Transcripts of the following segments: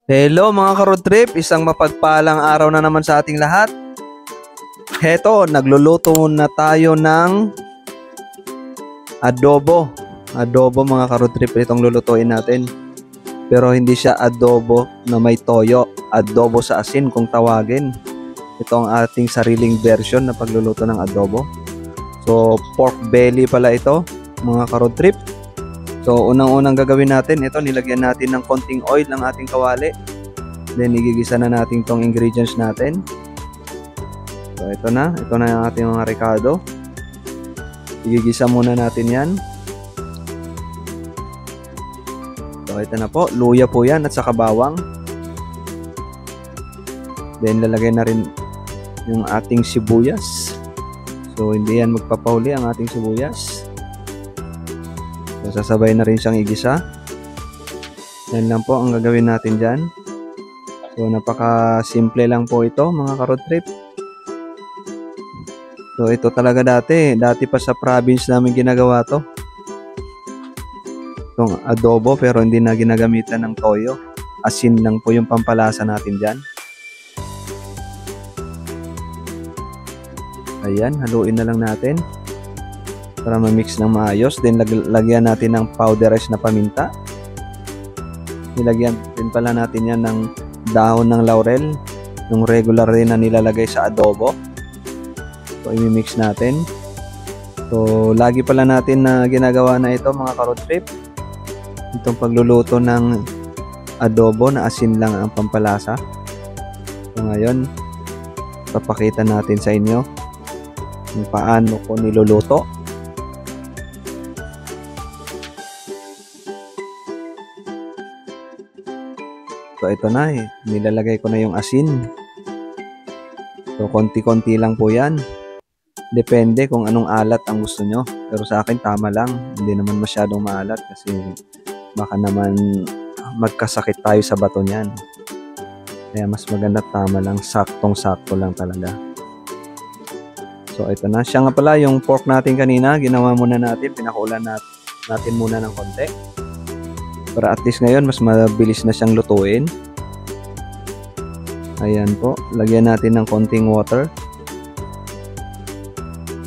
Hello mga ka-road trip, isang mapagpalang araw na naman sa ating lahat. Heto, nagluluto na tayo ng adobo. Adobo mga ka-road trip, itong lulutuin natin. Pero hindi siya adobo na may toyo, adobo sa asin kung tawagin. Ito ang ating sariling version na pagluluto ng adobo. So, pork belly pala ito mga ka-road trip. So, unang-unang gagawin natin, ito nilagyan natin ng konting oil ng ating kawali. Then, igigisa na natin tong ingredients natin. So, ito na yung ating mga ricado. Igigisa muna natin yan. So, ito na po, luya po yan at saka bawang. Then, lalagay na rin yung ating sibuyas. So, hindi yan magpapahuli ang ating sibuyas. So, sasabay na rin siyang igisa. Yan lang po ang gagawin natin dyan. So, napaka-simple lang po ito mga ka-road trip. So, ito talaga dati pa sa province namin ginagawa to. Itong adobo pero hindi na ginagamitan ng toyo. Asin lang po yung pampalasa natin dyan. Ayan, haluin na lang natin para ma-mix ng maayos. Then lagyan natin ng powderized na paminta. Nilagyan din pala natin yan ng dahon ng laurel, yung regular rin na nilalagay sa adobo. So i-mix natin. So lagi pala natin na ginagawa na ito mga ka-road trip, itong pagluluto ng adobo na asin lang ang pampalasa. So ngayon papakita natin sa inyo kung paano ko niluluto. So ito na nilalagay ko na yung asin. So konti-konti lang po yan. Depende kung anong alat ang gusto nyo. Pero sa akin tama lang. Hindi naman masyadong maalat kasi baka naman magkasakit tayo sa bato niyan. Kaya mas maganda tama lang. Saktong-sakto lang talaga. So ito na. Siya nga pala yung pork natin kanina. Ginawa muna natin. Pinakulan natin muna ng konti. Para at least ngayon mas mabilis na siyang lutuin. Ayan po, lagyan natin ng konting water.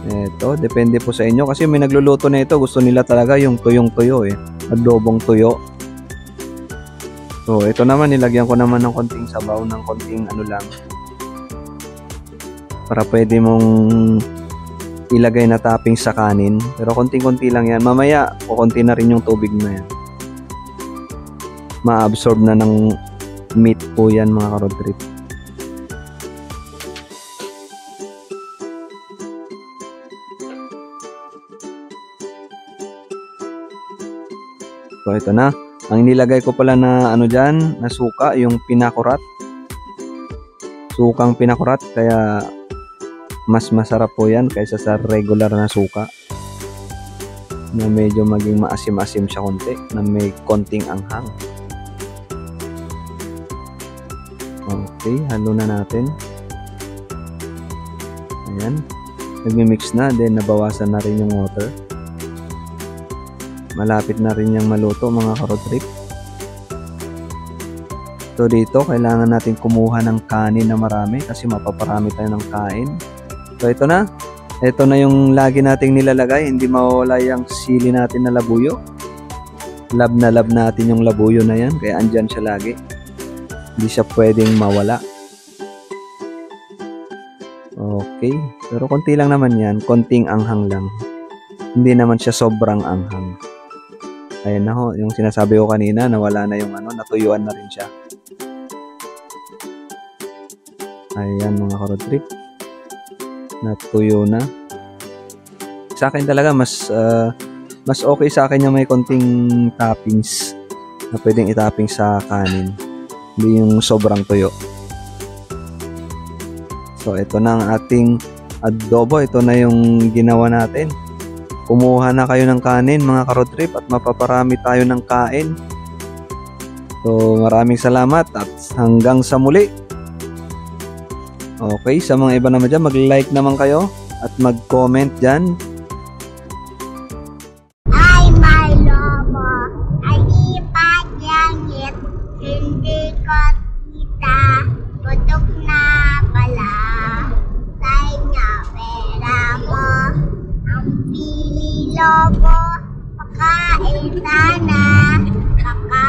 Ito, depende po sa inyo kasi may nagluluto na ito, gusto nila talaga yung tuyong-tuyo adobong tuyo. So ito naman, nilagyan ko naman ng konting sabaw, ng konting ano lang, para pwede mong ilagay na topping sa kanin. Pero konting-konti lang yan, mamaya kukunti na rin yung tubig na yan. Ma-absorb na ng meat po yan mga ka-road trip. So ito na. Ang nilagay ko pala na ano dyan, na suka, yung pinakurat. Sukang pinakurat, kaya mas masarap po yan kaysa sa regular na suka. Na medyo maging maasim-asim siya konti, na may konting anghang. Okay, halo na natin. Ayan. Nagmi-mix na, then nabawasan na rin yung water. Malapit na rin yung maluto mga ka-road trip. So dito, kailangan natin kumuha ng kanin na marami kasi mapaparami tayo ng kain. So ito na. Ito na yung lagi nating nilalagay. Hindi mawawala yung sili natin na labuyo. Lab na lab natin yung labuyo na yan. Kaya andyan siya lagi. Hindi siya pwedeng mawala. Okay. Pero konti lang naman yan. Konting anghang lang. Hindi naman siya sobrang anghang. Ayan na ho. Yung sinasabi ko kanina, nawala na yung ano, natuyuan na rin siya. Ayan mga ka-road trip. Natuyo na. Sa akin talaga, mas okay sa akin yung may konting toppings na pwedeng itopping sa kanin. Hindi yung sobrang tuyo. So ito na ang ating adobo. Ito na yung ginawa natin. Kumuha na kayo ng kanin mga ka-road trip at mapaparami tayo ng kain. So maraming salamat at hanggang sa muli. Okay, sa mga iba naman dyan, mag-like naman kayo at mag-comment dyan. Ay, my lobo, ay ipag yang it, hindi ko lobo, pakain sana, pakain.